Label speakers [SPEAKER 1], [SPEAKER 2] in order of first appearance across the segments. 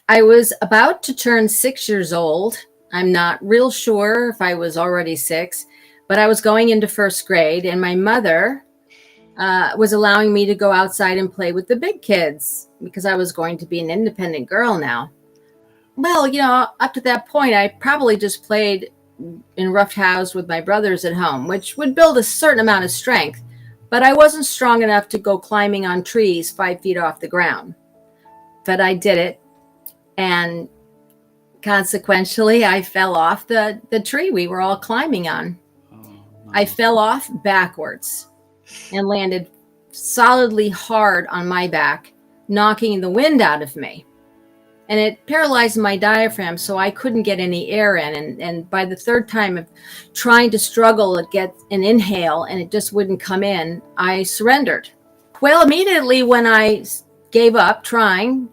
[SPEAKER 1] I was about to turn 6 years old. I'm not real sure if I was already six, but I was going into first grade, and my mother was allowing me to go outside and play with the big kids because I was going to be an independent girl now. Well, up to that point, I probably just played in rough house with my brothers at home, which would build a certain amount of strength, but I wasn't strong enough to go climbing on trees 5 feet off the ground. But I did it, and consequentially, I fell off the tree we were all climbing on.
[SPEAKER 2] Oh,
[SPEAKER 1] I
[SPEAKER 2] no.
[SPEAKER 1] fell off backwards and landed solidly hard on my back, knocking the wind out of me. And it paralyzed my diaphragm, so I couldn't get any air in. And by the third time of trying to struggle to get an inhale and it just wouldn't come in, I surrendered. Well, immediately when I gave up trying,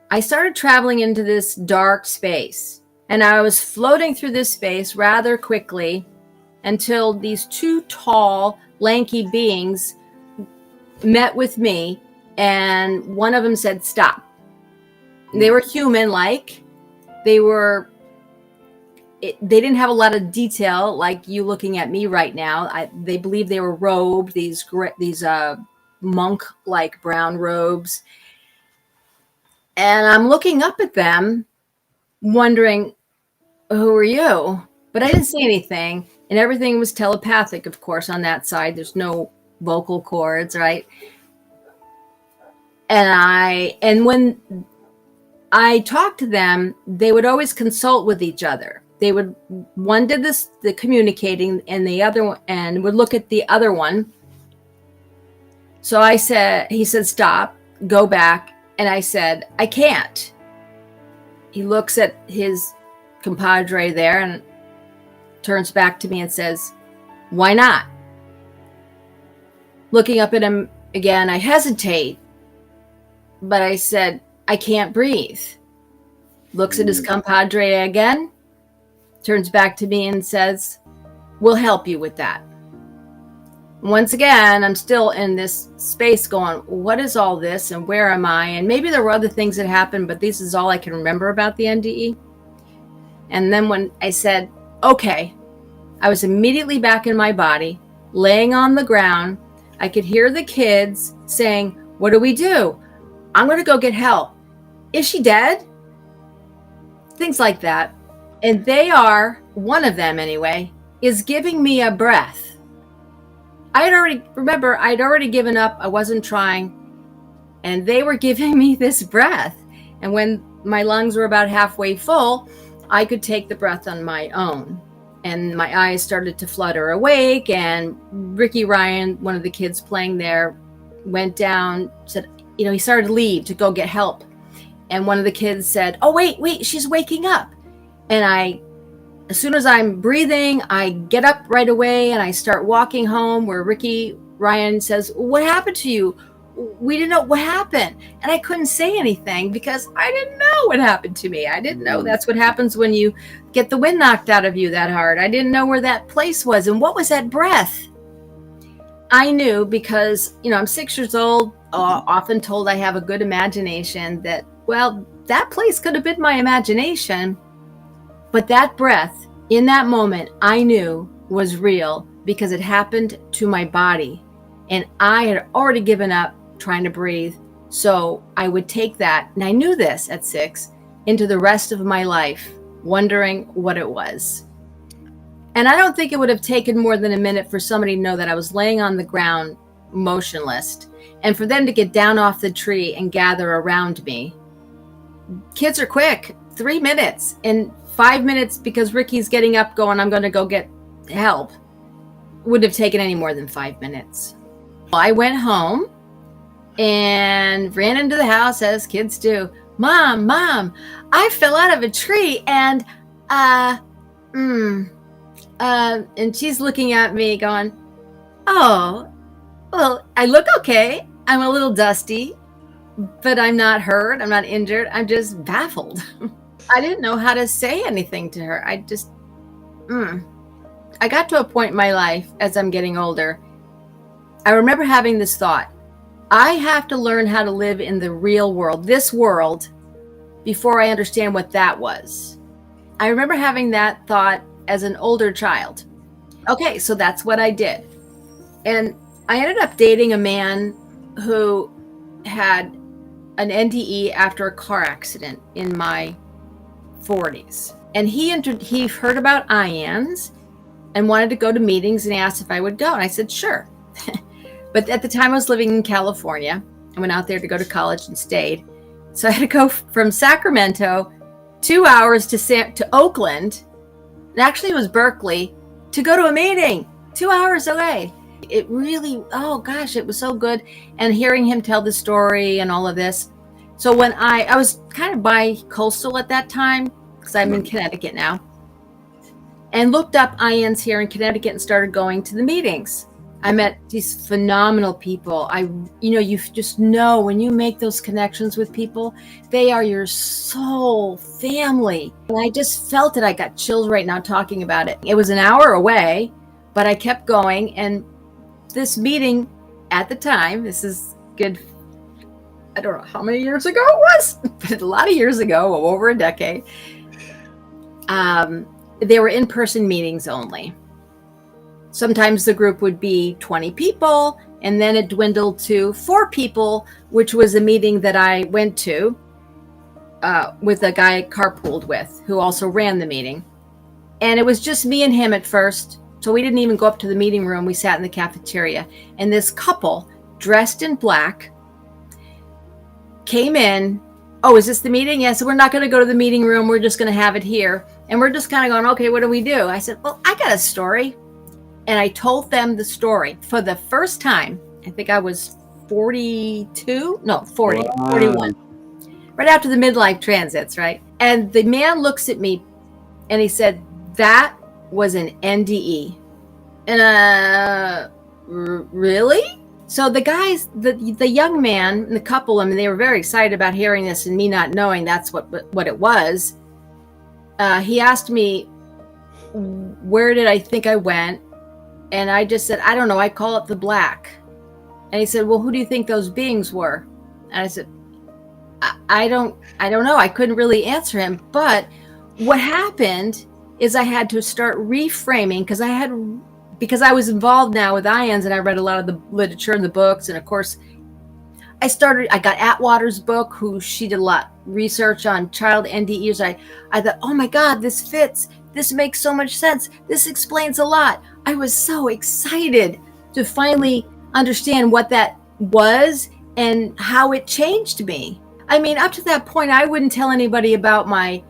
[SPEAKER 1] I started traveling into this dark space. And I was floating through this space rather quickly until these two tall, lanky beings met with me, and one of them said, "Stop." They were human-like. They didn't have a lot of detail like you looking at me right now. They believed they were robed, these monk-like brown robes. And I'm looking up at them, wondering, who are you? But I didn't say anything. And everything was telepathic, of course, on that side. There's no vocal cords, right? And when I talked to them, they would always consult with each other. One did the communicating, and the other one, and would look at the other one. So he said, "Stop, go back." And I said, "I can't." He looks at his compadre there and turns back to me and says, "Why not?" Looking up at him again, I hesitate, but I said, "I can't breathe." Looks at his compadre again, turns back to me and says, "We'll help you with that." Once again, I'm still in this space going, what is all this and where am I? And maybe there were other things that happened, but this is all I can remember about the NDE. And then when I said, okay, I was immediately back in my body, laying on the ground. I could hear the kids saying, "What do we do? I'm going to go get help. Is she dead?" Things like that. And one of them anyway, is giving me a breath. I'd already given up. I wasn't trying. And they were giving me this breath. And when my lungs were about halfway full, I could take the breath on my own. And my eyes started to flutter awake. And Ricky Ryan, one of the kids playing there, went down, said, he started to leave to go get help. And one of the kids said, "Oh, wait, she's waking up." And as soon as I'm breathing, I get up right away and I start walking home, where Ricky Ryan says, "What happened to you? We didn't know what happened." And I couldn't say anything because I didn't know what happened to me. I didn't know that's what happens when you get the wind knocked out of you that hard. I didn't know where that place was and what was that breath. I knew because, I'm 6 years old, often told I have a good imagination, that, well, that place could have been my imagination. But that breath in that moment, I knew was real because it happened to my body. And I had already given up trying to breathe. So I would take that, and I knew this at 6, into the rest of my life, wondering what it was. And I don't think it would have taken more than a minute for somebody to know that I was laying on the ground, motionless, and for them to get down off the tree and gather around me. Kids are quick, 3 minutes, and 5 minutes because Ricky's getting up going, "I'm going to go get help." Wouldn't have taken any more than 5 minutes. I went home and ran into the house as kids do. Mom, I fell out of a tree and and she's looking at me going, "Oh, well, I look okay. I'm a little dusty, but I'm not hurt. I'm not injured. I'm just baffled." I didn't know how to say anything to her. I got to a point in my life as I'm getting older. I remember having this thought. I have to learn how to live in the real world, this world, before I understand what that was. I remember having that thought as an older child. Okay, so that's what I did. And I ended up dating a man who had an NDE after a car accident in my 40s. And he heard about IANS and wanted to go to meetings, and he asked if I would go. And I said, sure. But at the time I was living in California. I went out there to go to college and stayed. So I had to go from Sacramento 2 hours to Oakland. And actually it was Berkeley, to go to a meeting 2 hours away. It really, oh gosh, it was so good. And hearing him tell the story and all of this. So when I was kind of bi-coastal at that time, because I'm in Connecticut now, and looked up IANS here in Connecticut and started going to the meetings. I met these phenomenal people. You just know when you make those connections with people, they are your soul family. And I just felt it. I got chills right now talking about it. It was an hour away, but I kept going. And this meeting at the time, this is good, I don't know how many years ago it was, but a lot of years ago, over a decade. They were in-person meetings only. Sometimes the group would be 20 people, and then it dwindled to 4 people, which was a meeting that I went to with a guy I carpooled with, who also ran the meeting. And it was just me and him at first, so we didn't even go up to the meeting room. We sat in the cafeteria, and this couple dressed in black came in. Oh, is this the meeting? Yes. So we're not going to go to the meeting room. We're just going to have it here. And we're just kind of going, okay, what do we do? I said, well, I got a story. And I told them the story for the first time. I think I was 40, wow. 41. Right after the midlife transits, right? And the man looks at me and he said, that was an NDE. And really? So the guys, the young man, and the couple, I mean, they were very excited about hearing this and me not knowing that's what it was. He asked me, where did I think I went? And I just said, I don't know. I call it the black. And he said, well, who do you think those beings were? And I said, I don't know. I couldn't really answer him. But what happened is I had to start reframing because I was involved now with IANS and I read a lot of the literature and the books. And of course, I got Atwater's book, she did a lot of research on child NDEs. I thought, oh my God, this fits. This makes so much sense. This explains a lot. I was so excited to finally understand what that was and how it changed me. I mean, up to that point, I wouldn't tell anybody about my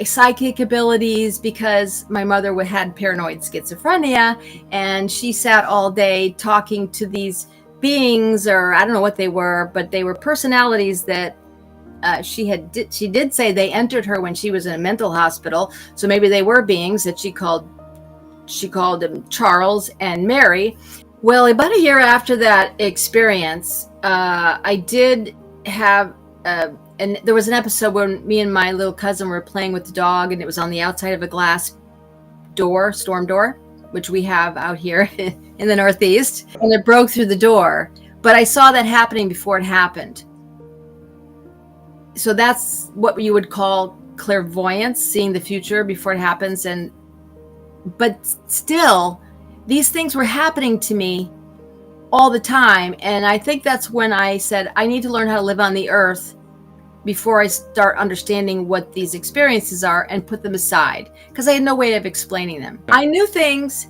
[SPEAKER 1] psychic abilities because my mother had paranoid schizophrenia, and she sat all day talking to these beings, or I don't know what they were, but they were personalities that she did say they entered her when she was in a mental hospital. So maybe they were beings that she called them Charles and Mary. Well, about a year after that experience, I did have, and there was an episode where me and my little cousin were playing with the dog, and it was on the outside of a glass door, storm door, which we have out here in the Northeast, and it broke through the door. But I saw that happening before it happened. So that's what you would call clairvoyance, seeing the future before it happens. But still, these things were happening to me all the time. And I think that's when I said, I need to learn how to live on the earth before I start understanding what these experiences are and put them aside, because I had no way of explaining them. I knew things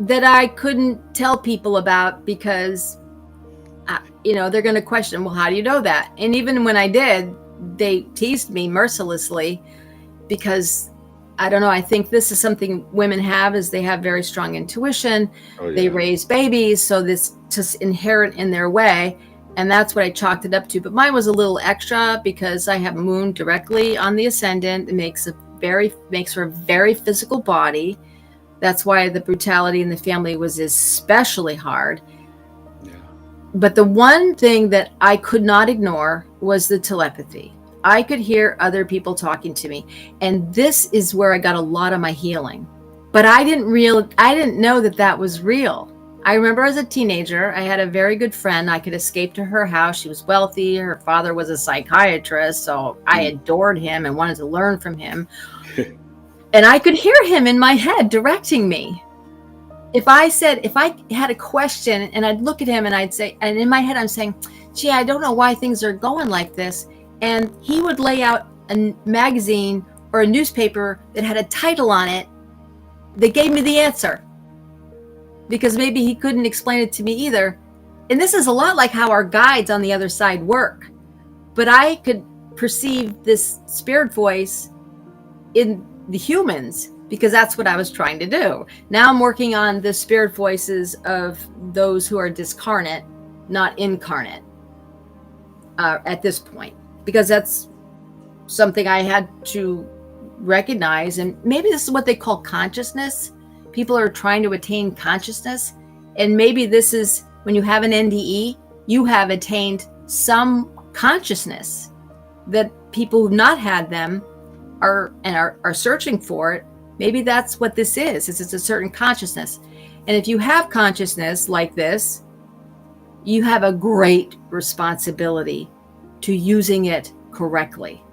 [SPEAKER 1] that I couldn't tell people about because they're going to question, well, how do you know that? And even when I did, they teased me mercilessly because I don't know. I think this is something women have, is they have very strong intuition. Oh, yeah. They raise babies. So this just inherent in their way. And that's what I chalked it up to. But mine was a little extra because I have moon directly on the ascendant. It makes for a very physical body. That's why the brutality in the family was especially hard. But the one thing that I could not ignore was the telepathy. I could hear other people talking to me. And this is where I got a lot of my healing. But I didn't know that was real. I remember as a teenager, I had a very good friend. I could escape to her house. She was wealthy. Her father was a psychiatrist, so I adored him and wanted to learn from him. And I could hear him in my head directing me. If I had a question and I'd look at him and I'd say, and in my head I'm saying, gee, I don't know why things are going like this. And he would lay out a magazine or a newspaper that had a title on it that gave me the answer. Because maybe he couldn't explain it to me either. And this is a lot like how our guides on the other side work. But I could perceive this spirit voice in the humans because that's what I was trying to do. Now I'm working on the spirit voices of those who are discarnate, not incarnate, at this point, because that's something I had to recognize. And maybe this is what they call consciousness. People are trying to attain consciousness. And maybe this is when you have an NDE, you have attained some consciousness that people who've not had them are searching for it. Maybe that's what this is it's a certain consciousness. And if you have consciousness like this, you have a great responsibility to using it correctly.